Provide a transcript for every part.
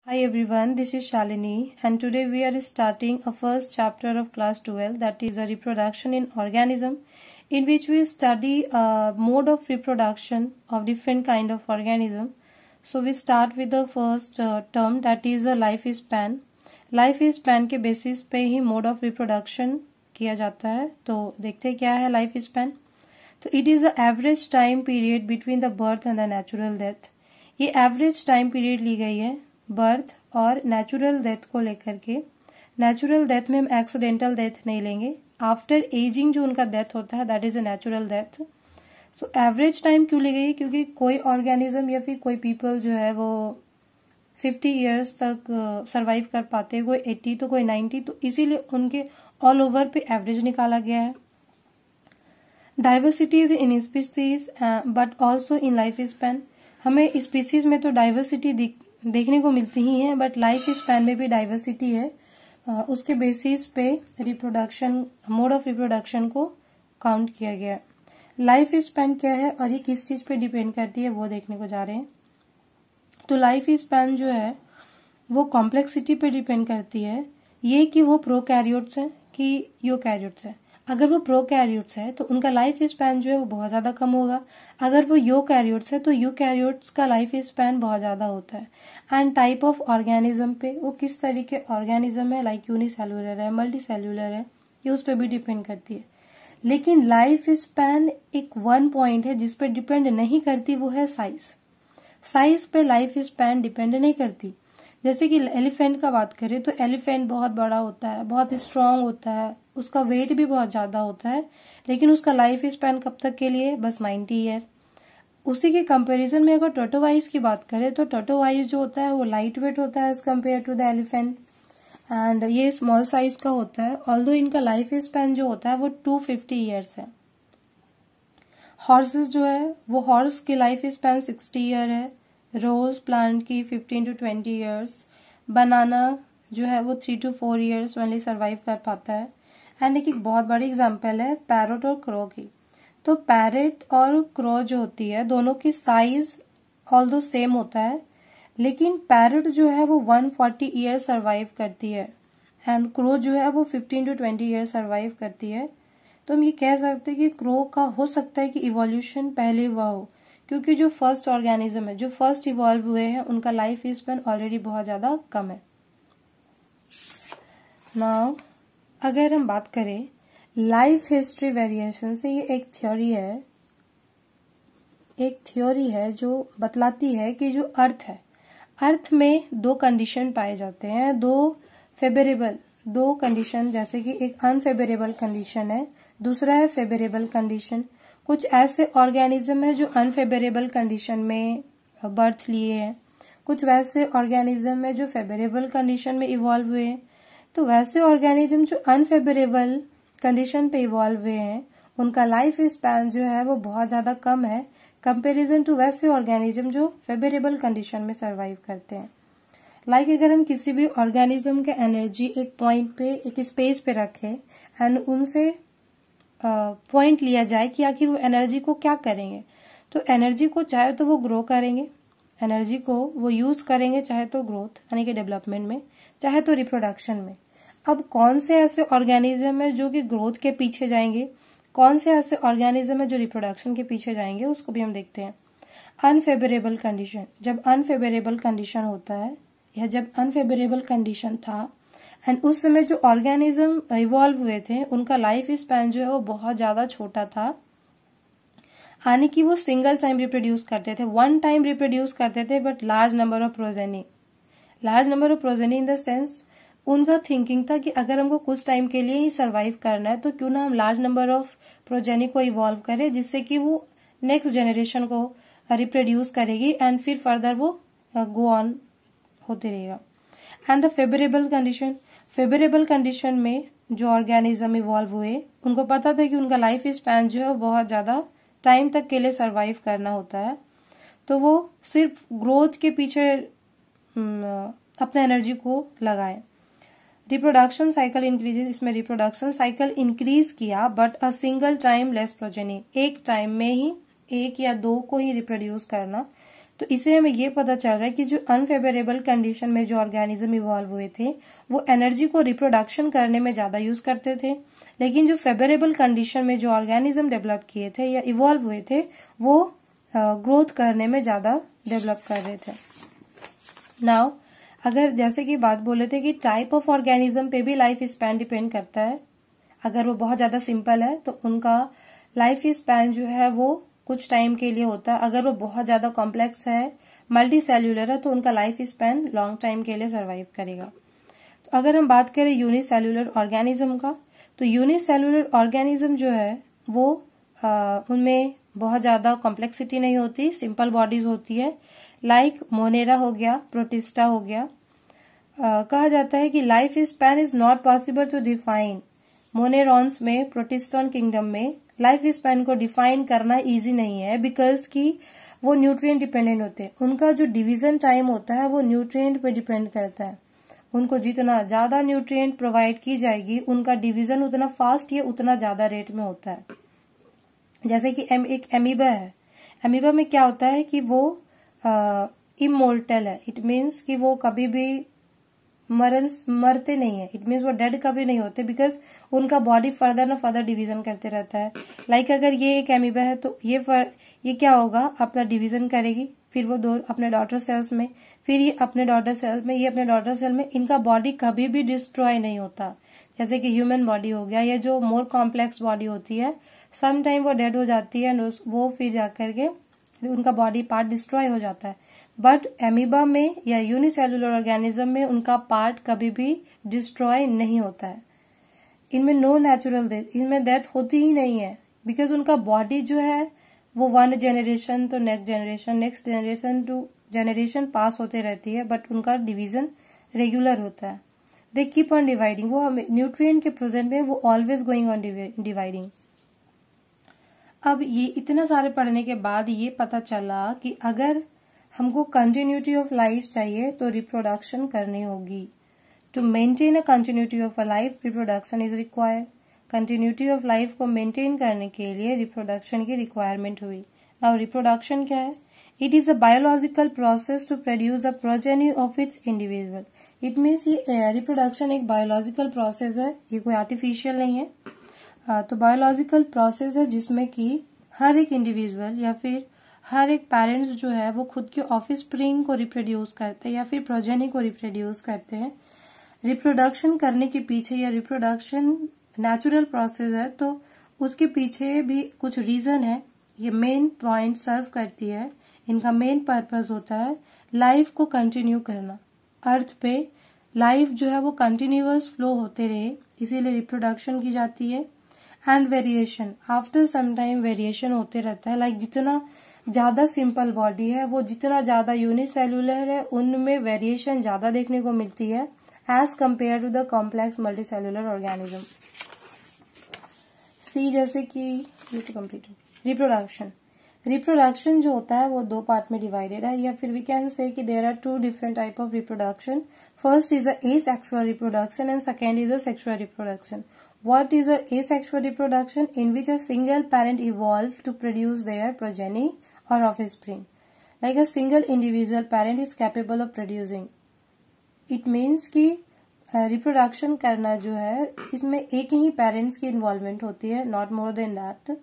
Hi everyone, this is Shalini and today we are starting a first chapter of class 12, that is a reproduction in organism, in which we study a mode of reproduction of different kind of organism. So we start with the first term, that is a life span. Life span के basis पे ही mode of reproduction किया जाता है। तो देखते हैं क्या है लाइफ स्पैन। तो it is the average time period between the birth and the natural death. ये एवरेज टाइम पीरियड ली गई है बर्थ और नेचुरल डेथ को लेकर के। नेचुरल डेथ में हम एक्सीडेंटल डेथ नहीं लेंगे। आफ्टर एजिंग जो उनका डेथ होता है that is a natural death. So average time क्यों ली गई? क्योंकि कोई ऑर्गेनिज्म या फिर कोई पीपल जो है वो 50 ईयर्स तक सरवाइव कर पाते हैं, कोई 80 तो कोई 90, तो इसीलिए उनके ऑल ओवर पे एवरेज निकाला गया है। Diversities in species but also in life span. हमें स्पीसीज में तो डाइवर्सिटी देखने को मिलती ही है, बट लाइफ स्पैन में भी डाइवर्सिटी है। उसके बेसिस पे रिप्रोडक्शन, मोड ऑफ रिप्रोडक्शन को काउंट किया गया। लाइफ स्पैन क्या है और ये किस चीज पे डिपेंड करती है वो देखने को जा रहे हैं। तो लाइफ स्पैन जो है वो कॉम्प्लेक्सिटी पे डिपेंड करती है, ये कि वो प्रोकैरियोट्स हैं कि यूकैरियोट्स हैं। अगर वो प्रोकैरियोट्स है तो उनका लाइफ स्पैन जो है वो बहुत ज्यादा कम होगा। अगर वो यूकैरियोट्स है तो यूकैरियोट्स का लाइफ स्पैन बहुत ज्यादा होता है। एंड टाइप ऑफ ऑर्गेनिज्म पे, वो किस तरीके ऑर्गेनिज्म है, लाइक यूनिसेल्युलर है, मल्टी सेल्युलर है, ये उस पर भी डिपेंड करती है। लेकिन लाइफ स्पैन एक वन पॉइंट है जिस पे डिपेंड नहीं करती, वो है साइज। साइज पे लाइफ स्पैन डिपेंड नहीं करती। जैसे कि एलिफेंट का बात करें तो एलिफेंट बहुत बड़ा होता है, बहुत स्ट्रांग होता है, उसका वेट भी बहुत ज्यादा होता है, लेकिन उसका लाइफ स्पैन कब तक के लिए? बस 90 ईयर। उसी के कंपैरिजन में अगर टर्टोवाइज की बात करें तो टर्टोवाइज जो होता है वो लाइट वेट होता है as compare to the elephant, and ये स्मॉल साइज का होता है। ऑल्दो इनका लाइफ स्पैन जो होता है वो 250 ईयर्स है। हॉर्सेस जो है वो हॉर्स की लाइफ स्पैन 60 ईयर है। रोज प्लांट की 15 to 20 ईयर्स। बनाना जो है वो 3 to 4 ईयर्स ओनली सर्वाइव कर पाता है। एंड एक बहुत बड़ी एग्जांपल है पैरट और क्रो की। तो पैरट और क्रो जो होती है दोनों की साइज ऑल्दो सेम होता है, लेकिन पैरट जो है वो 140 ईयर सर्वाइव करती है एंड क्रो जो है वो 15 to 20 ईयर सर्वाइव करती है। तो हम ये कह सकते हैं कि क्रो का हो सकता है कि इवोल्यूशन पहले हुआ हो, क्योंकि जो फर्स्ट ऑर्गेनिज्म है, जो फर्स्ट इवॉल्व हुए हैं, उनका लाइफ स्पैन ऑलरेडी बहुत ज्यादा कम है। नाउ अगर हम बात करें लाइफ हिस्ट्री वेरिएशन से, ये एक थ्योरी है जो बतलाती है कि जो अर्थ है, अर्थ में दो कंडीशन पाए जाते हैं, दो कंडीशन, जैसे कि एक अनफेवरेबल कंडीशन है, दूसरा है फेवरेबल कंडीशन। कुछ ऐसे ऑर्गेनिज्म है जो अनफेवरेबल कंडीशन में बर्थ लिए हैं, कुछ वैसे ऑर्गेनिज्म है जो फेवरेबल कंडीशन में इवॉल्व हुए हैं। तो वैसे ऑर्गेनिज्म जो अनफेवरेबल कंडीशन पे इवॉल्व हुए हैं, उनका लाइफ स्पैन जो है वो बहुत ज्यादा कम है कंपैरिजन टू वैसे ऑर्गेनिज्म जो फेवरेबल कंडीशन में सर्वाइव करते हैं। लाइक अगर हम किसी भी ऑर्गेनिज्म के एनर्जी एक पॉइंट पे, एक स्पेस पे रखें एंड उनसे पॉइंट लिया जाए कि आखिर वो एनर्जी को क्या करेंगे, तो एनर्जी को चाहे तो वो ग्रो करेंगे, एनर्जी को वो यूज करेंगे चाहे तो ग्रोथ यानी कि डेवलपमेंट में, चाहे तो रिप्रोडक्शन में। अब कौन से ऐसे ऑर्गेनिज्म है जो कि ग्रोथ के पीछे जाएंगे, कौन से ऐसे ऑर्गेनिज्म है जो रिप्रोडक्शन के पीछे जाएंगे, उसको भी हम देखते हैं। अनफेवरेबल कंडीशन, जब अनफेवरेबल कंडीशन होता है या जब अनफेवरेबल कंडीशन था एंड उस समय जो ऑर्गेनिज्म इवॉल्व हुए थे उनका लाइफ स्पैन जो है वो बहुत ज्यादा छोटा था, यानी कि वो सिंगल टाइम रिप्रोड्यूस करते थे, वन टाइम रिप्रोड्यूस करते थे, but large number of progeny in the sense उनका थिंकिंग था कि अगर हमको कुछ टाइम के लिए ही सर्वाइव करना है तो क्यों ना हम लार्ज नंबर ऑफ प्रोजेनी को इवॉल्व करें, जिससे कि वो नेक्स्ट जनरेशन को रिप्रोड्यूस करेगी एंड फिर फर्दर वो गो ऑन होते रहेगा। एंड द फेवरेबल कंडीशन में जो ऑर्गेनिज्म इवॉल्व हुए उनको पता था कि उनका लाइफ स्पैन जो है बहुत ज्यादा टाइम तक के लिए सर्वाइव करना होता है, तो वो सिर्फ ग्रोथ के पीछे अपने एनर्जी को लगाए। रिप्रोडक्शन साइकिल इंक्रीजेस, इसमें रिप्रोडक्शन साइकिल इंक्रीज किया but a single time less progeny, एक टाइम में ही एक या दो को ही रिप्रोड्यूस करना, तो इसे हमें ये पता चल रहा है कि जो अनफेवरेबल कंडीशन में जो ऑर्गेनिज्म इवॉल्व हुए थे वो एनर्जी को रिप्रोडक्शन करने में ज्यादा यूज करते थे, लेकिन जो फेवरेबल कंडीशन में जो ऑर्गेनिज्म डेवलप किए थे या इवॉल्व हुए थे वो ग्रोथ करने में ज्यादा डेवलप कर रहे थे। नाउ अगर जैसे कि बात बोले थे कि टाइप ऑफ ऑर्गेनिज्म पे भी लाइफ स्पैन डिपेंड करता है। अगर वो बहुत ज्यादा सिंपल है तो उनका लाइफ स्पैन जो है वो कुछ टाइम के लिए होता है। अगर वो बहुत ज्यादा कॉम्प्लेक्स है, मल्टी सेल्यूलर है, तो उनका लाइफ स्पैन लॉन्ग टाइम के लिए सर्वाइव करेगा। तो अगर हम बात करें यूनिसेल्यूलर ऑर्गेनिज्म का, तो यूनिसेल्यूलर ऑर्गेनिज्म जो है वो उनमें बहुत ज्यादा कॉम्प्लेक्सिटी नहीं होती, सिंपल बॉडीज होती है। लाइक मोनेरा हो गया, प्रोटिस्टा हो गया। कहा जाता है कि life span is not possible to define. Monerans में, प्रोटिस्टॉन किंगडम में लाइफ स्पैन को डिफाइन करना इजी नहीं है, बिकॉज कि वो न्यूट्रिएंट डिपेंडेंट होते हैं। उनका जो डिवीजन टाइम होता है वो न्यूट्रिएंट पे डिपेंड करता है। उनको जितना ज्यादा न्यूट्रिएंट प्रोवाइड की जाएगी उनका डिवीजन उतना फास्ट या उतना ज्यादा रेट में होता है। जैसे कि एक एमीबा है। एमीबा में क्या होता है कि वो इमोर्टल है। इट मीन्स कि वो कभी भी मरते नहीं है। इट मीन्स वो डेड कभी नहीं होते, बिकॉज उनका बॉडी फर्दर ना फर्दर डिवीजन करते रहता है। लाइक अगर ये एक एमीबा है तो ये क्या होगा, अपना डिवीजन करेगी, फिर वो दो अपने डॉटर सेल्स में, फिर ये अपने डॉटर सेल में, ये अपने डॉटर सेल में। इनका बॉडी कभी भी डिस्ट्रॉय नहीं होता। जैसे कि ह्यूमन बॉडी हो गया या जो मोर कॉम्प्लेक्स बॉडी होती है, सम टाइम वो डेड हो जाती है एंड वो फिर जाकर के उनका बॉडी पार्ट डिस्ट्रॉय हो जाता है। बट एमीबा में या यूनिसेल्युलर ऑर्गेनिज्म में उनका पार्ट कभी भी डिस्ट्रॉय नहीं होता है। इनमें नो नेचुरल डेथ, इनमें डेथ होती ही नहीं है, बिकॉज उनका बॉडी जो है वो one generation to next generation to generation pass होते रहती है, बट उनका डिवीजन रेगुलर होता है। They keep on dividing. वो न्यूट्रिएंट के प्रेजेंट में वो ऑलवेज गोइंग ऑन डिवाइडिंग। अब ये इतना सारे पढ़ने के बाद ये पता चला कि अगर हमको कंटिन्यूटी ऑफ लाइफ चाहिए तो रिप्रोडक्शन करनी होगी। To maintain a continuity of a life reproduction is required. Continuity of life को मेंटेन करने के लिए रिप्रोडक्शन की रिक्वायरमेंट हुई। नाउ रिप्रोडक्शन क्या है? It is a biological process to produce a progeny of its individual. It means ये reproduction एक बायोलॉजिकल प्रोसेस है, ये कोई आर्टिफिशियल नहीं है। तो बायोलॉजिकल प्रोसेस है जिसमें कि हर एक इंडिविजुअल या फिर हर एक पेरेंट्स जो है वो खुद के ऑफस्प्रिंग को रिप्रोड्यूस करते हैं या फिर प्रोजेनी को रिप्रोड्यूस करते हैं। रिप्रोडक्शन करने के पीछे या रिप्रोडक्शन नेचुरल प्रोसेस है तो उसके पीछे भी कुछ रीजन है। ये मेन पॉइंट सर्व करती है। इनका मेन पर्पस होता है लाइफ को कंटिन्यू करना। अर्थ पे लाइफ जो है वो कंटिन्यूअस फ्लो होते रहे, इसीलिए रिप्रोडक्शन की जाती है। And variation, after some time variation होते रहता है। लाइक जितना ज्यादा सिंपल बॉडी है वो जितना ज्यादा यूनिसेल्युलर है उनमें वेरिएशन ज्यादा देखने को मिलती है as compare to the complex multicellular organism. See जैसे कि ये तो कंप्लीट हो। रिप्रोडक्शन जो होता है वो दो पार्ट में डिवाइडेड है, या फिर वी कैन से कि there are two different type of reproduction. First is asexual reproduction and second is a sexual reproduction. What is a asexual reproduction? In which a single parent evolved to produce their progeny or offspring. Like a single individual parent is capable of producing. It means कि reproduction करना जो है इसमें एक ही parents की involvement होती है, not more than that.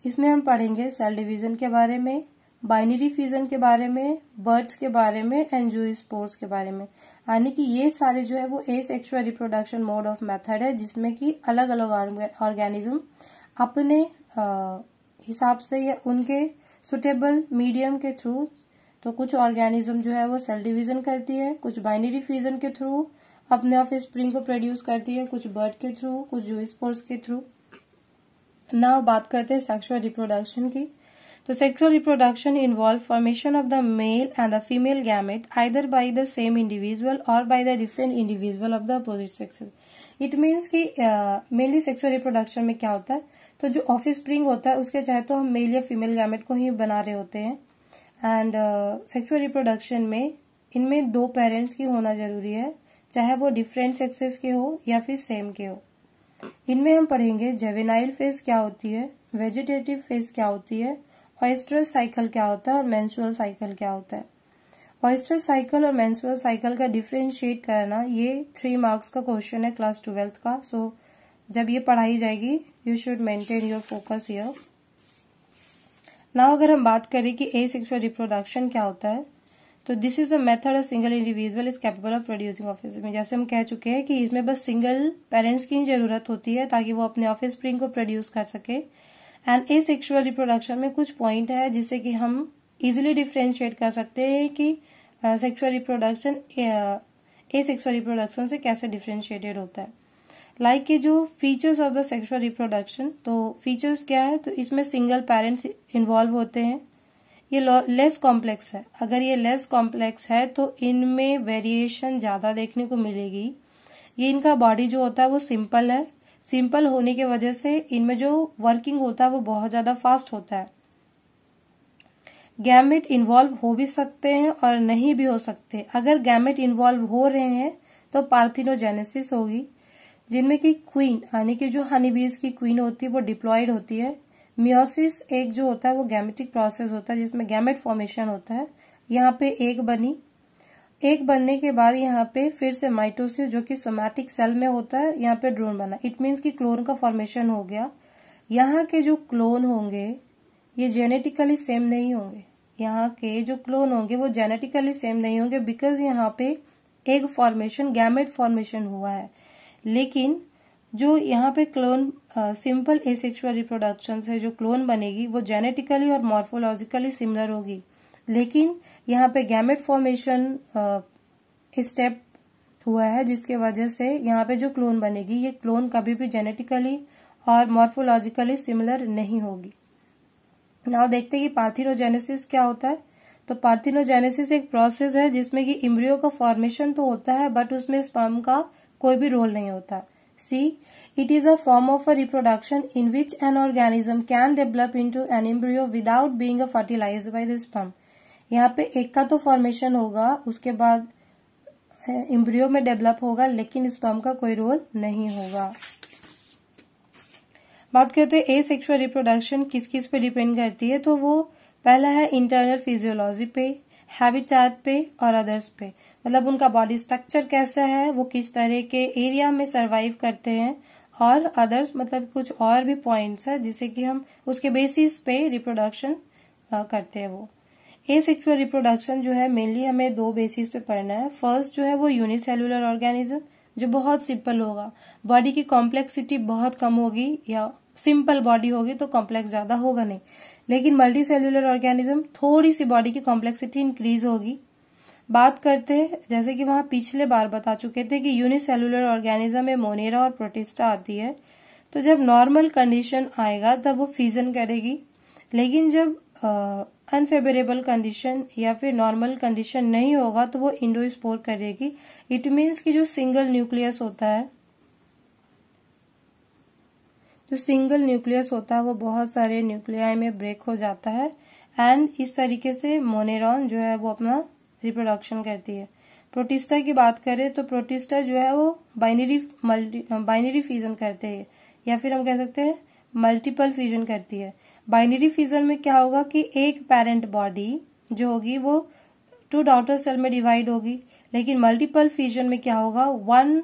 इसमें हम पढ़ेंगे सेल डिवीजन के बारे में, बाइनरी फ्यूजन के बारे में, बर्ड्स के बारे में एंड जूस्पोर्स के बारे में। यानी कि ये सारे जो है वो asexual reproduction mode of method है जिसमें कि अलग अलग ऑर्गेनिज्म अपने हिसाब से या उनके सुटेबल मीडियम के थ्रू, तो कुछ ऑर्गेनिज्म जो है वो सेल डिवीजन करती है, कुछ बाइनरी फ्यूजन के थ्रू अपने ऑफस्प्रिंग को प्रोड्यूस करती है, कुछ बर्ड के थ्रू, कुछ जूस्पोर्स के थ्रू। नाउ बात करते हैं सेक्सुअल रिप्रोडक्शन की। तो sexual reproduction involve formation of the male and the female gamete either by the same individual और by the different individual of the opposite sexes. It means कि mainly sexual reproduction में क्या होता है, तो जो ऑफस्प्रिंग होता है उसके चाहे तो हम मेल या फीमेल गैमेट को ही बना रहे होते हैं। एंड सेक्सुअल रिप्रोडक्शन में इनमें दो पेरेंट्स की होना जरूरी है, चाहे वो डिफरेंट सेक्सेस के हो या फिर सेम के हो। इनमें हम पढ़ेंगे जेवेनाइल फेज क्या होती है, वेजिटेटिव फेज क्या होती है ऑयस्ट्रस साइकिल क्या होता है और मेंस्ट्रुअल साइकिल क्या होता है। ऑयस्ट्रस साइकिल और मेंस्ट्रुअल साइकिल का डिफरेंशिएट करना, ये 3 मार्क्स का क्वेश्चन है क्लास 12th का। सो जब ये पढ़ाई जाएगी you should maintain your focus here. Now अगर हम बात करें कि एसेक्सुअल रिप्रोडक्शन क्या होता है, तो this is a method of single individual is capable of producing offspring. जैसे हम कह चुके हैं कि इसमें बस सिंगल पेरेंट्स की ही जरूरत होती है ताकि वो अपने ऑफस्प्रिंग को प्रोड्यूस कर सके। एंड एसेक्सुअल रिप्रोडक्शन में कुछ पॉइंट है जिससे कि हम इजिली डिफ्रेंशिएट कर सकते हैं कि सेक्सुअल रिप्रोडक्शन एसेक्सुअल रिप्रोडक्शन से कैसे डिफ्रेंशिएटेड होता है। लाइक कि जो features of the sexual reproduction, तो फीचर्स क्या है, तो इसमें सिंगल पेरेंट्स इन्वॉल्व होते हैं, ये लेस कॉम्प्लेक्स है। अगर ये लेस कॉम्प्लेक्स है तो इनमें वेरिएशन ज्यादा देखने को मिलेगी। ये इनका बॉडी जो होता है वो सिंपल है, सिंपल होने की वजह से इनमें जो वर्किंग होता है वो बहुत ज्यादा फास्ट होता है। गैमेट इन्वॉल्व हो भी सकते हैं और नहीं भी हो सकते। अगर गैमेट इन्वॉल्व हो रहे हैं तो पार्थिनोजेनेसिस होगी, जिनमें कि क्वीन यानी कि जो हनीबीज की क्वीन होती है वो डिप्लॉयड होती है। मियोसिस एक जो होता है वो गैमेटिक प्रोसेस होता है जिसमें गैमेट फॉर्मेशन होता है। यहाँ पे एक बनी, एक बनने के बाद यहाँ पे फिर से माइटोसिस जो कि सोमैटिक सेल में होता है, यहाँ पे ड्रोन बना। इट मीन्स कि क्लोन का फॉर्मेशन हो गया। यहाँ के जो क्लोन होंगे ये जेनेटिकली सेम नहीं होंगे। यहाँ के जो क्लोन होंगे वो जेनेटिकली सेम नहीं होंगे बिकॉज यहाँ पे एग फॉर्मेशन, गैमेट फॉर्मेशन हुआ है। लेकिन जो यहाँ पे क्लोन सिंपल एसेक्सुअल रिप्रोडक्शन से जो क्लोन बनेगी वो जेनेटिकली और मॉर्फोलॉजिकली सिमिलर होगी। लेकिन यहाँ पे गैमेट फॉर्मेशन स्टेप हुआ है जिसके वजह से यहाँ पे जो क्लोन बनेगी ये क्लोन कभी भी जेनेटिकली और मॉर्फोलॉजिकली सिमिलर नहीं होगी। नाउ देखते हैं कि पार्थिनोजेनेसिस क्या होता है। तो पार्थिनोजेनेसिस एक प्रोसेस है जिसमें कि एम्ब्रियो का फॉर्मेशन तो होता है बट उसमें स्पर्म का कोई भी रोल नहीं होता। See, it is a form of a reproduction in which an organism can develop into an embryo without being fertilized by the sperm. यहाँ पे एक का तो फॉर्मेशन होगा, उसके बाद एम्ब्रियो में डेवलप होगा, लेकिन स्पर्म का कोई रोल नहीं होगा। बात करते हैं एसेक्सुअल रिप्रोडक्शन किस किस पे डिपेंड करती है, तो वो पहला है इंटरनल फिजियोलॉजी पे, हैबिटेट पे और अदर्स पे। मतलब उनका बॉडी स्ट्रक्चर कैसा है, वो किस तरह के एरिया में सरवाइव करते हैं, और अदर्स मतलब कुछ और भी पॉइंट्स है जिससे कि हम उसके बेसिस पे रिप्रोडक्शन करते हैं। वो एसेक्सुअल रिप्रोडक्शन जो है मेनली हमें 2 बेसिस पे पढ़ना है। फर्स्ट जो है वो यूनिसेल्युलर ऑर्गेनिज्म जो बहुत सिंपल होगा, बॉडी की कॉम्प्लेक्सिटी बहुत कम होगी, या सिंपल बॉडी होगी तो कॉम्प्लेक्स ज्यादा होगा नहीं। लेकिन मल्टी सेल्युलर ऑर्गेनिज्म थोड़ी सी बॉडी की कॉम्प्लेक्सिटी इंक्रीज होगी। बात करते हैं जैसे कि वहां पिछले बार बता चुके थे कि यूनिसेल्युलर ऑर्गेनिज्म में मोनेरा और प्रोटिस्टा आती है। तो जब नॉर्मल कंडीशन आएगा तब वो फ्यूजन करेगी, लेकिन जब अनफेवरेबल कंडीशन या फिर नॉर्मल कंडीशन नहीं होगा तो वो इंडोस्पोर करेगी। इट मीन्स कि जो सिंगल न्यूक्लियस होता है, जो सिंगल न्यूक्लियस होता है वो बहुत सारे न्यूक्लियाई में ब्रेक हो जाता है एंड इस तरीके से मोनेरॉन जो है वो अपना रिप्रोडक्शन करती है। प्रोटिस्टा की बात करें तो प्रोटिस्टा जो है वो बाइनरी फ्यूजन करते हैं, या फिर हम कह सकते हैं मल्टीपल फ्यूजन करती है। बाइनरी फ्यूजन में क्या होगा कि एक पेरेंट बॉडी जो होगी वो 2 डॉटर सेल में डिवाइड होगी, लेकिन मल्टीपल फ्यूजन में क्या होगा, 1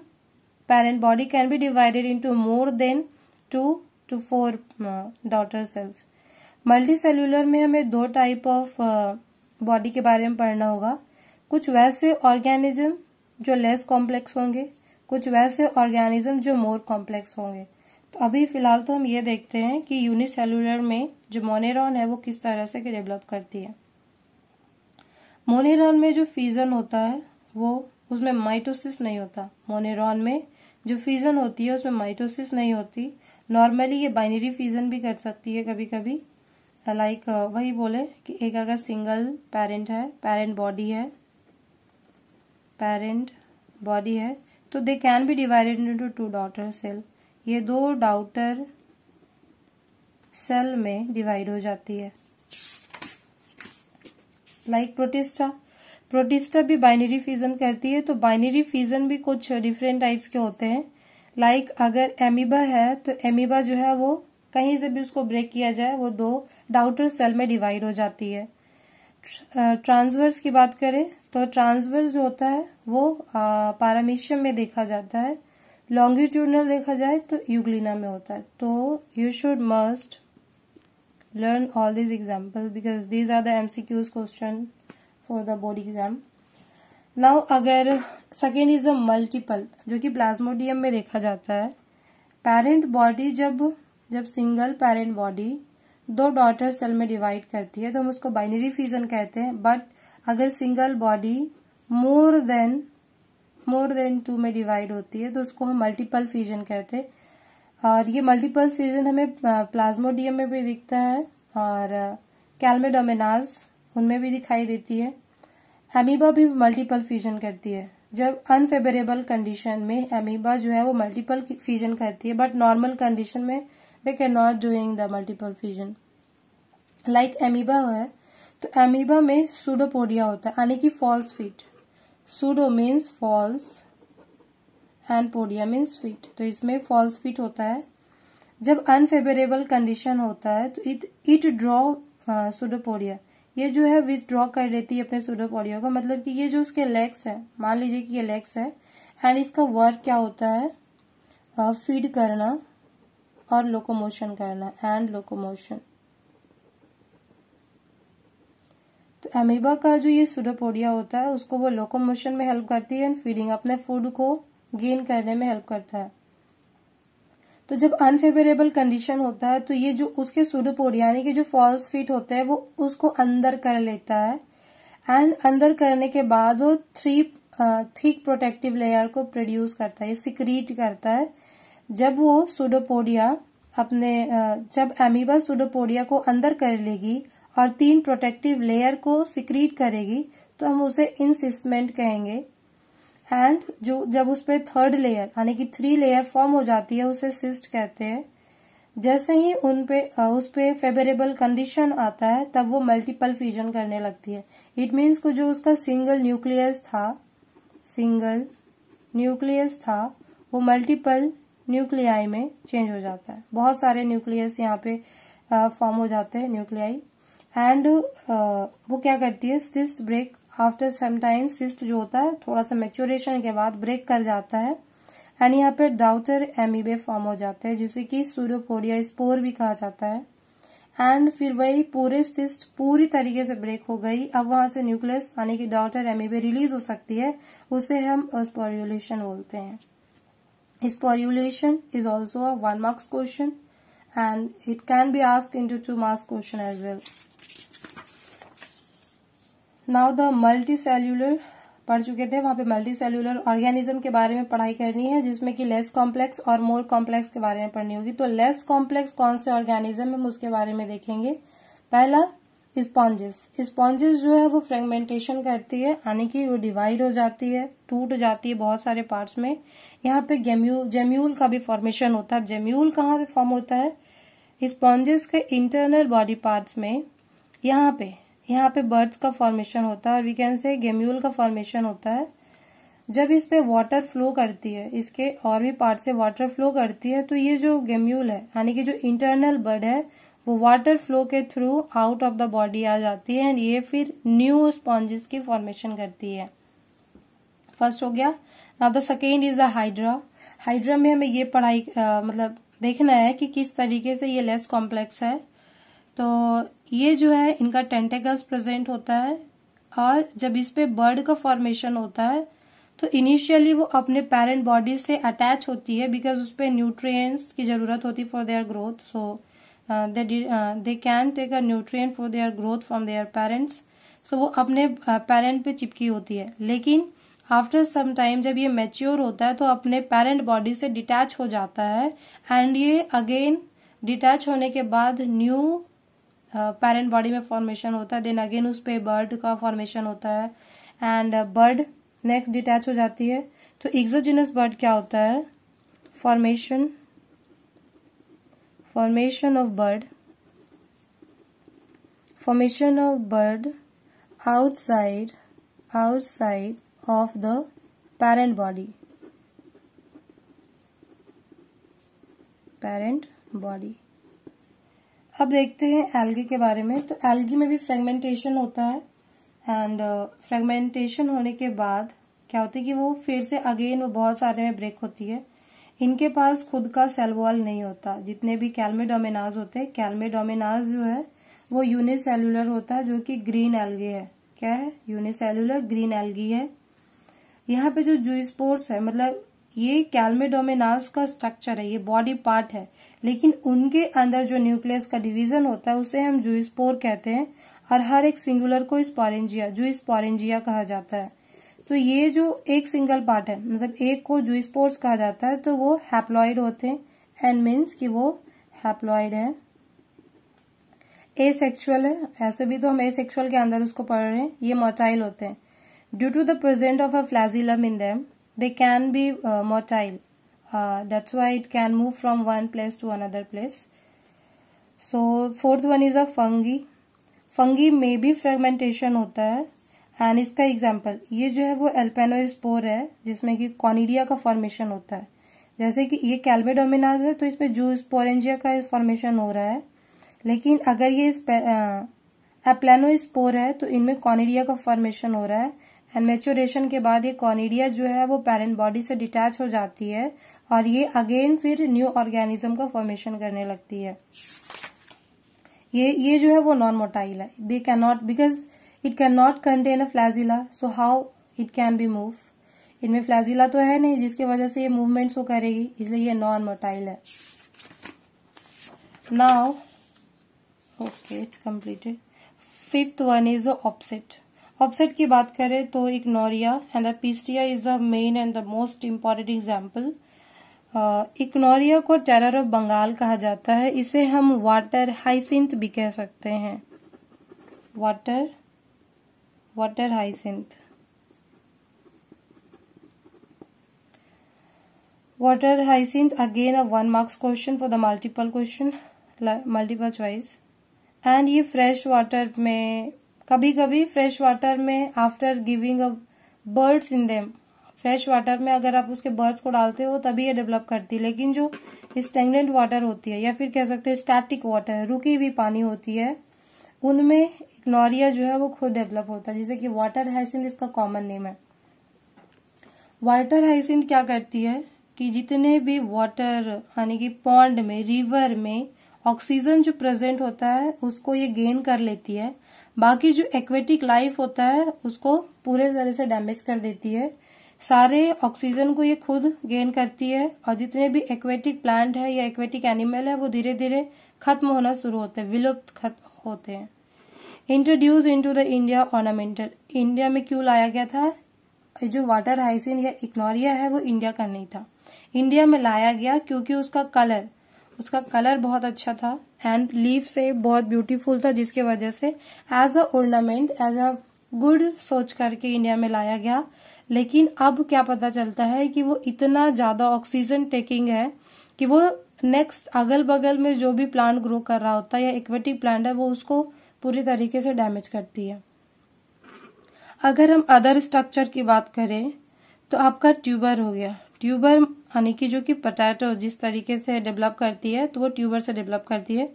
parent body can be divided into more than 2 to 4 daughter cells. Multi cellular में हमें 2 टाइप ऑफ बॉडी के बारे में पढ़ना होगा। कुछ वैसे ऑर्गेनिज्म जो लेस कॉम्प्लेक्स होंगे, कुछ वैसे ऑर्गेनिज्म जो मोर कॉम्प्लेक्स होंगे। तो अभी फिलहाल तो हम ये देखते हैं कि यूनिसेल्यूलर में जो मोनेरॉन है वो किस तरह से डेवलप करती है। मोनेरॉन में जो फ्यूजन होता है वो उसमें माइटोसिस नहीं होता। मोनेरॉन में जो फ्यूजन होती है उसमें माइटोसिस नहीं होती। नॉर्मली ये बाइनरी फ्यूजन भी कर सकती है कभी कभी, लाइक वही बोले कि एक अगर सिंगल पेरेंट है, पेरेंट बॉडी है तो they can be divided into 2 daughter cell. ये 2 डॉटर सेल में डिवाइड हो जाती है। लाइक प्रोटिस्टा भी बाइनरी फ्यूजन करती है। तो बाइनरी फ्यूजन भी कुछ डिफरेंट टाइप्स के होते हैं। लाइक अगर एमीबा है तो एमीबा जो है वो कहीं से भी उसको ब्रेक किया जाए वो 2 डाउटर सेल में डिवाइड हो जाती है। ट्रांसवर्स की बात करें तो ट्रांसवर्स जो होता है वो पैरामीशियम में देखा जाता है, लॉन्गिट्यूडनल देखा जाए तो यूग्लिना में होता है। तो you should must learn all these examples because these are the MCQs question for the board exam. Now अगर second is a multiple जो कि प्लाज्मोडियम में देखा जाता है। पेरेंट बॉडी जब सिंगल पेरेंट बॉडी दो डॉटर सेल में डिवाइड करती है तो हम उसको बाइनरी फ्यूजन कहते हैं। बट अगर सिंगल बॉडी मोर देन 2 में डिवाइड होती है तो उसको हम मल्टीपल फ्यूजन कहते हैं। और ये मल्टीपल फ्यूजन हमें प्लाज्मोडियम में भी दिखता है और कैल्मेडोमेनाज उनमें भी दिखाई देती है। एमीबा भी मल्टीपल फ्यूजन करती है। जब अनफेवरेबल कंडीशन में एमीबा जो है वो मल्टीपल फ्यूजन करती है, बट नॉर्मल कंडीशन में they can not doing the multiple fusion. Like amoeba है तो एमीबा में सूडोपोडिया होता है यानी कि false feet. Pseudo means false and podia means feet, तो इसमें फॉल्स फीट होता है। जब अनफेवरेबल कंडीशन होता है तो इट ड्रॉ सूडोपोडिया, ये जो है विथड्रॉ कर लेती है अपने सूडोपोडिया को। मतलब कि ये जो उसके लेग्स है, मान लीजिए कि ये लेग्स है एंड इसका वर्क क्या होता है, फीड करना और लोकोमोशन करना एंड लोकोमोशन। तो एमीबा का जो ये सूडोपोडिया होता है उसको वो लोकोमोशन में हेल्प करती है एंड फीडिंग, अपने फूड को गेन करने में हेल्प करता है। तो जब अनफेवरेबल कंडीशन होता है तो ये जो उसके सूडोपोडिया यानी कि जो फॉल्स फीट होते हैं वो उसको अंदर कर लेता है एंड अंदर करने के बाद वो थिक प्रोटेक्टिव लेयर को प्रोड्यूस करता है, ये सिक्रीट करता है। जब वो सूडोपोडिया जब एमीबा सूडोपोडिया को अंदर कर लेगी और 3 प्रोटेक्टिव लेयर को सिक्रीट करेगी तो हम उसे इंसिस्टमेंट कहेंगे। एंड जब उस पे 3rd लेयर यानी कि 3 लेयर फॉर्म हो जाती है उसे सिस्ट कहते हैं। जैसे ही उस पे फेवरेबल कंडीशन आता है तब वो मल्टीपल फ्यूजन करने लगती है। इट मीन्स को जो उसका सिंगल न्यूक्लियस था वो मल्टीपल न्यूक्लियाई में चेंज हो जाता है। बहुत सारे न्यूक्लियस यहाँ पे फॉर्म हो जाते हैं न्यूक्लियाई एंड वो क्या करती है, cyst break after some time. Cyst जो होता है थोड़ा सा मैच्योरेशन के बाद ब्रेक कर जाता है एंड यहाँ पे डाउटर एमीबे फॉर्म हो जाते हैं जिसे कि सूडोपोडिया स्पोर भी कहा जाता है। एंड फिर वही पूरे सिस्ट पूरी तरीके से ब्रेक हो गई, अब वहां से न्यूक्लियस यानी कि डाउटर एमीबे रिलीज हो सकती है, उसे हम स्पोर्युलेशन बोलते हैं। Sporulation is also a 1 marks question and it can be asked into 2 marks question as well. Now the multi cellular पढ़ चुके थे, वहां पे मल्टी सेल्यूलर ऑर्गेनिज्म के बारे में पढ़ाई करनी है जिसमें कि लेस कॉम्प्लेक्स और मोर कॉम्प्लेक्स के बारे में पढ़नी होगी। तो लेस कॉम्प्लेक्स कौन से ऑर्गेनिज्म हम उसके बारे में देखेंगे। पहला स्पॉन्जेस जो है वो फ्रेगमेंटेशन करती है यानी कि वो डिवाइड हो जाती है, टूट जाती है बहुत सारे पार्ट्स में। यहाँ पे जेम्यूल का भी फॉर्मेशन होता है। जेम्यूल कहाँ पे फॉर्म होता है, स्पॉन्जेस के इंटरनल बॉडी पार्ट्स में। यहाँ पे बर्ड्स का फॉर्मेशन होता है और वी कैन से गेम्यूल का फॉर्मेशन होता है। जब इस पे वाटर फ्लो करती है, इसके और भी पार्ट से वाटर फ्लो करती है तो ये जो गेम्यूल है यानी कि जो इंटरनल बर्ड है वो वाटर फ्लो के through out of the body आ जाती है एंड ये फिर न्यू स्पॉन्जेस की फॉर्मेशन करती है। फर्स्ट हो गया। Now the second is the hydra. Hydra में हमें ये पढ़ाई मतलब देखना है कि किस तरीके से ये लेस कॉम्प्लेक्स है। तो ये जो है इनका टेंटेकल्स प्रेजेंट होता है और जब इस पे बर्ड का फॉर्मेशन होता है तो इनिशियली वो अपने पेरेंट बॉडी से अटैच होती है बिकॉज उस पे न्यूट्रिएंट्स की जरूरत होती है for their growth. So they can take a nutrient for their growth from their parents. So वो अपने पेरेंट पे चिपकी होती है, लेकिन आफ्टर सम टाइम जब ये मैच्योर होता है तो अपने पेरेंट बॉडी से डिटैच हो जाता है एंड ये अगेन डिटैच होने के बाद न्यू पेरेंट बॉडी में फॉर्मेशन होता है। देन अगेन उस पे बर्ड का फॉर्मेशन होता है एंड बर्ड नेक्स्ट डिटैच हो जाती है। तो एक्सोजिनस बर्ड क्या होता है, formation of bird outside of the parent body. अब देखते हैं एल्गी के बारे में। तो एल्गी में भी फ्रेगमेंटेशन होता है एंड फ्रेगमेंटेशन होने के बाद क्या होता है कि वो फिर से अगेन वो बहुत सारे में ब्रेक होती है। इनके पास खुद का सेल वॉल नहीं होता। जितने भी कैल्मेडोमिनाज होते हैं, कैल्मेडोमिनाज जो है वो यूनिसेल्युलर होता है, जो कि ग्रीन एल्गी है। क्या है? यूनिसेल्युलर ग्रीन एल्गी है। यहाँ पे जो जूस्पोर्स है, मतलब ये कैल्मेडोमिनाज का स्ट्रक्चर है, ये बॉडी पार्ट है, लेकिन उनके अंदर जो न्यूक्लियस का डिवीजन होता है उसे हम जूस्पोर कहते हैं। और हर एक सिंगुलर को स्पोरेंजिया, जूस्पोरेंजिया कहा जाता है। तो ये जो एक सिंगल पार्ट है, मतलब एक को जूस्पोर्स कहा जाता है, तो वो हैप्लॉइड होते हैं। एंड मीन्स कि वो हैप्लॉइड है। एसेक्सुअल है, ऐसे भी तो हम एसेक्सुअल के अंदर उसको पढ़ रहे हैं। ये मोटाइल होते हैं। Due to the present of a flagellum in them they can be motile. That's why it can move from one place to another place. So fourth one is a fungi. Fungi में भी fragmentation होता है। And इसका example ये जो है वो एल्पेनोस्पोर है, जिसमें कि कॉनिडिया का फॉर्मेशन होता है। जैसे कि ये कैल्मेडोमिनाज है तो इसमें जूस्पोरेंजिया का फॉर्मेशन हो रहा है, लेकिन अगर ये एप्लेनोस्पोर है तो इनमें कॉनिडिया का फॉर्मेशन हो रहा है। एंड मेच्योरेशन के बाद ये कॉनिडिया जो है वो पेरेंट बॉडी से डिटैच हो जाती है और ये अगेन फिर न्यू ऑर्गेनिज्म का फॉर्मेशन करने लगती है। ये जो है वो नॉन मोटाइल है। दे can not, because it can not contain a flagella, so how it can B move. इनमें फ्लैजिला तो है नहीं जिसकी वजह से ये मूवमेंट्स को करेगी, इसलिए ये नॉन मोटाइल है। Now okay, it's completed. Fifth one is offset. Offset की बात करें तो इग्नोरिया and the Pistia is the main and the most important example. इग्नोरिया को टेरर ऑफ बंगाल कहा जाता है। इसे हम वाटर हाइसिंथ भी कह सकते हैं। Water hyacinth. Water hyacinth again a 1 marks question for the multiple choice. And ये फ्रेश वाटर में, कभी कभी फ्रेश वाटर में after giving a bird's in them, fresh water में अगर आप उसके बर्ड्स को डालते हो तभी ये डेवलप करती है। लेकिन जो स्टैग्नेंट वाटर होती है या फिर कह सकते हैं स्टैटिक वाटर, रुकी हुई पानी होती है, उनमें इग्नोरिया जो है वो खुद डेवलप होता है, जैसे कि वाटर हाइसिंथ इसका कॉमन नेम है। वाटर हाइसिंथ क्या करती है कि जितने भी वाटर यानी कि पॉन्ड में, रिवर में ऑक्सीजन जो प्रेजेंट होता है उसको ये गेन कर लेती है। बाकी जो एक्वेटिक लाइफ होता है उसको पूरे तरह से डैमेज कर देती है। सारे ऑक्सीजन को ये खुद गेन करती है और जितने भी एक्वेटिक प्लांट है या एक्वेटिक एनिमल है वो धीरे धीरे खत्म होना शुरू होते हैं, विलुप्त खत्म होते हैं। Introduce into the India ornamental. India में क्यों लाया गया था? जो वाटर हाइसिंथ या इग्नोरिया है वो इंडिया का नहीं था, इंडिया में लाया गया क्योंकि उसका कलर बहुत अच्छा था एंड लीफ से बहुत ब्यूटीफुल था, जिसकी वजह से as a ornament, as a good सोच करके इंडिया में लाया गया। लेकिन अब क्या पता चलता है कि वो इतना ज्यादा ऑक्सीजन टेकिंग है कि वो नेक्स्ट अगल बगल में जो भी प्लांट ग्रो कर रहा होता है या एक्वेटिक प्लांट है वो उसको पूरी तरीके से डैमेज करती है। अगर हम अदर स्ट्रक्चर की बात करें तो आपका ट्यूबर हो गया। ट्यूबर यानी कि जो कि पोटैटो जिस तरीके से डेवलप करती है तो वो ट्यूबर से डेवलप करती है।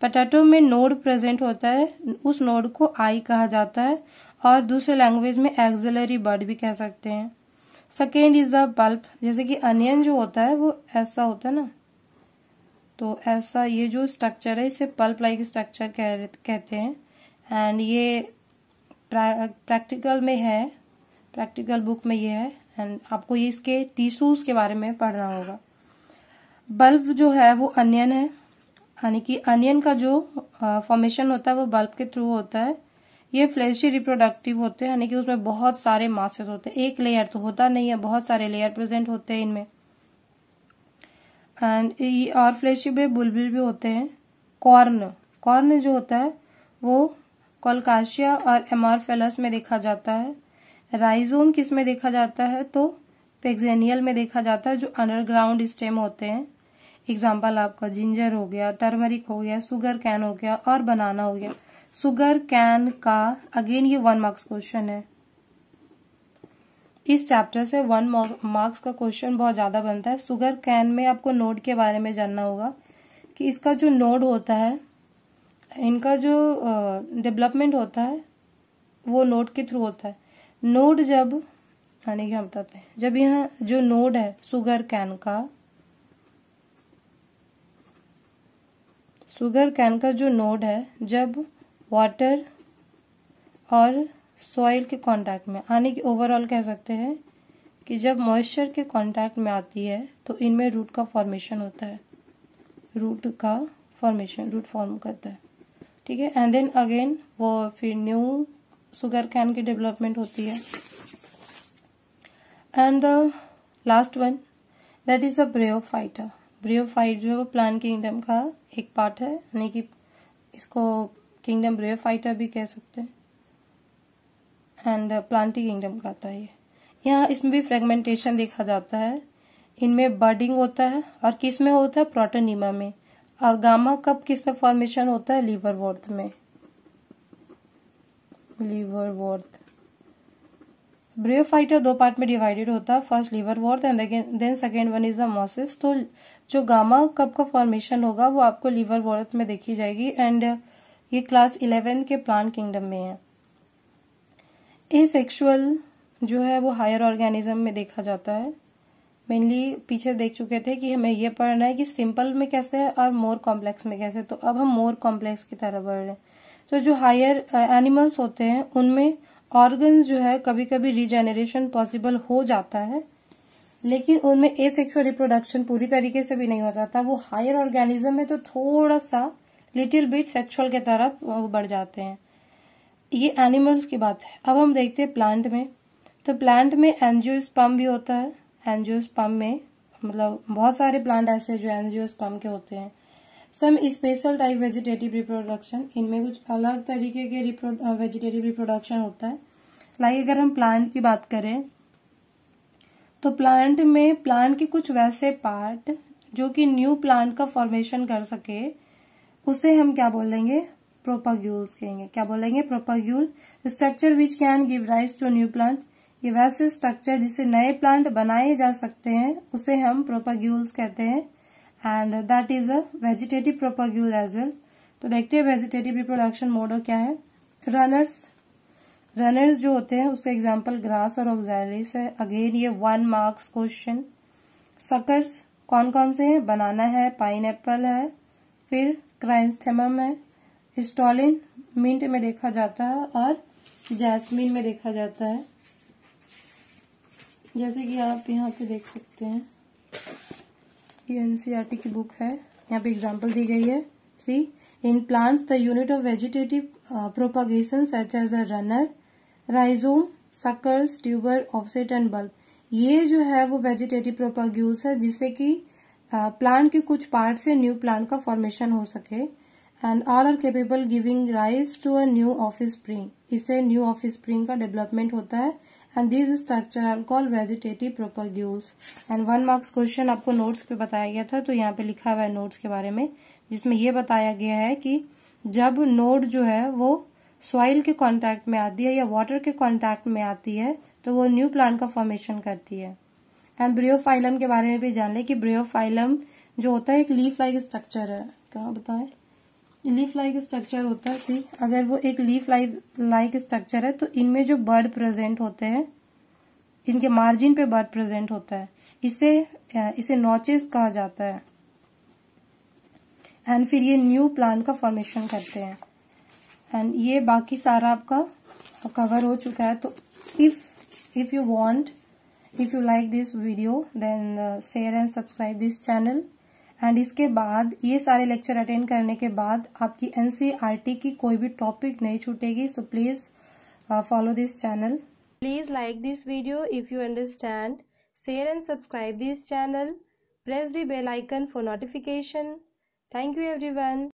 पोटैटो में नोड प्रेजेंट होता है, उस नोड को आई कहा जाता है और दूसरे लैंग्वेज में एक्सिलरी बड भी कह सकते हैं। Second is the pulp. जैसे कि अनियन जो होता है वो ऐसा होता है ना, तो ऐसा ये जो स्ट्रक्चर है इसे पल्प लाइक स्ट्रक्चर कहते हैं। एंड ये प्रैक्टिकल में है, प्रैक्टिकल बुक में ये है एंड आपको ये इसके टिश्यूज के बारे में पढ़ना होगा। बल्ब जो है वो अनियन है, यानी कि अनियन का जो फॉर्मेशन होता है वो बल्ब के थ्रू होता है। ये फ्लैशी रिप्रोडक्टिव होते हैं, यानी कि उसमें बहुत सारे मासेस होते हैं, एक लेयर तो होता नहीं है, बहुत सारे लेयर प्रेजेंट होते हैं इनमें। एंड और फ्लैशी में बुलबुल भी होते हैं। कॉर्न जो होता है वो कोलकाशिया और एमॉर्फेलस में देखा जाता है। राइजोम किस में देखा जाता है तो पेक्सेनियल में देखा जाता है, जो अंडरग्राउंड स्टेम होते हैं। एग्जाम्पल आपका जिंजर हो गया, टर्मरिक हो गया, सुगर कैन हो गया और बनाना हो गया। सुगर कैन का अगेन ये 1 मार्क्स क्वेश्चन है। इस चैप्टर से 1 मार्क्स का क्वेश्चन बहुत ज्यादा बनता है। सुगर कैन में आपको नोड के बारे में जानना होगा कि इसका जो नोड होता है इनका जो डेवलपमेंट होता है वो नोड के थ्रू होता है। नोड जब यानी कि हम बताते हैं, जब यहाँ जो नोड है शुगर कैन का जो नोड है, जब वाटर और सॉइल के कांटेक्ट में आने की, ओवरऑल कह सकते हैं कि जब मॉइस्चर के कांटेक्ट में आती है तो इनमें रूट का फॉर्मेशन होता है, रूट फॉर्म करता है, ठीक है। एंड देन अगेन वो फिर न्यू शुगर कैन की डेवलपमेंट होती है। And the last one that is a bryophyta. Bryophyte जो है वो प्लांट किंगडम का एक पार्ट है, यानी कि इसको किंगडम ब्रियोफाइटा भी कह सकते हैं, एंड प्लांटी किंगडम का आता है ये। यहाँ इसमें भी फ्रेगमेंटेशन देखा जाता है, इनमें बर्डिंग होता है और किस में होता है, प्रोटोनीमा में। और गामा कब किस में फॉर्मेशन होता है, लीवरवर्थ में, लीवरवर्थ। ब्रियोफाइटा दो पार्ट में डिवाइडेड होता है, first liverworts and then second one is the mosses. तो जो गामा कब का फॉर्मेशन होगा वो आपको लीवरवर्थ में देखी जाएगी, एंड ये क्लास 11 के प्लांट किंगडम में है। एसेक्सुअल जो है वो हायर ऑर्गेनिज्म में देखा जाता है। मेनली पीछे देख चुके थे कि हमें ये पढ़ना है कि सिंपल में कैसे है और मोर कॉम्प्लेक्स में कैसे, तो अब हम मोर कॉम्प्लेक्स की तरफ बढ़ रहे हैं। तो जो हायर एनिमल्स होते हैं उनमें ऑर्गन्स जो है कभी कभी रीजेनरेशन पॉसिबल हो जाता है, लेकिन उनमें एसेक्सुअल रिप्रोडक्शन पूरी तरीके से भी नहीं हो जाता। वो हायर ऑर्गेनिज्म में तो थोड़ा सा लिटिल बिट सेक्सुअल के तरफ बढ़ जाते हैं। ये एनिमल्स की बात है। अब हम देखते हैं प्लांट में। तो प्लांट में एंजियोस्पर्म भी होता है। एंजियोस्पर्म में मतलब बहुत सारे प्लांट ऐसे जो एंजियोस्पर्म के होते हैं। Some special type vegetative reproduction, इनमें कुछ अलग तरीके के वेजिटेटिव रिप्रोडक्शन होता है। लाइक अगर हम प्लांट की बात करें तो प्लांट में प्लांट के कुछ वैसे पार्ट जो कि न्यू प्लांट का फॉर्मेशन कर सके, उसे हम क्या बोलेंगे, प्रोपाग्यूल्स कहेंगे। क्या बोलेंगे, propagule. Structure which can give rise to new plant, ये वैसे स्ट्रक्चर जिससे नए प्लांट बनाए जा सकते हैं उसे हम प्रोपाग्यूल्स कहते हैं, and that is a vegetative propagule as well. तो देखते हैं वेजिटेटिव रिप्रोडक्शन मोड क्या है। रनर्स जो होते हैं उसका एग्जाम्पल ग्रास और ऑक्सैलिस है। अगेन ये 1 मार्क्स क्वेश्चन। सकर्स कौन कौन से हैं, बनाना है, पाइनएप्पल है, फिर क्राइसैंथेमम है, स्टॉलिन मिंट में देखा जाता है और जैस्मिन में देखा जाता है। जैसे कि आप यहाँ पे देख सकते हैं, ये एनसीईआरटी की बुक है, यहाँ पे एग्जांपल दी गई है। See in plants the unit of vegetative propagation such as a runner, rhizome, suckers, tuber, offset and bulb. ये जो है वो वेजिटेटिव प्रोपाग्यूल्स है जिससे कि प्लांट के कुछ पार्ट से न्यू प्लांट का फॉर्मेशन हो सके, and all are capable giving rise to a new offspring. इससे न्यू ऑफिस स्प्रिंग का डेवलपमेंट होता है, and this structure are called vegetative propagules. And 1 marks question आपको नोट्स पे बताया गया था, तो यहाँ पे लिखा हुआ है नोट्स के बारे में, जिसमें ये बताया गया है कि जब नोड जो है वो सॉइल के कांटेक्ट में आती है या वाटर के कांटेक्ट में आती है तो वो न्यू प्लांट का फॉर्मेशन करती है। एंड ब्रियोफाइलम के बारे में भी जान ले कि ब्रियोफाइलम जो होता है एक लीफ लाइक स्ट्रक्चर है। कहाँ बताएं, लीफ लाइक स्ट्रक्चर होता है। सी अगर वो एक लीफ लाइक स्ट्रक्चर है तो इनमें जो बर्ड प्रेजेंट होते हैं, इनके मार्जिन पे बर्ड प्रेजेंट होता है, इसे नॉचेस कहा जाता है, एंड फिर ये न्यू प्लांट का फॉर्मेशन करते हैं। एंड ये बाकी सारा आपका कवर हो चुका है। तो if you want, if you like this video then share and subscribe this channel. And इसके बाद ये सारे लेक्चर अटेंड करने के बाद आपकी एनसीईआरटी की कोई भी टॉपिक नहीं छूटेगी, so please follow this channel. Please like this video if you understand. Share and subscribe this channel. Press the bell icon for notification. Thank you everyone.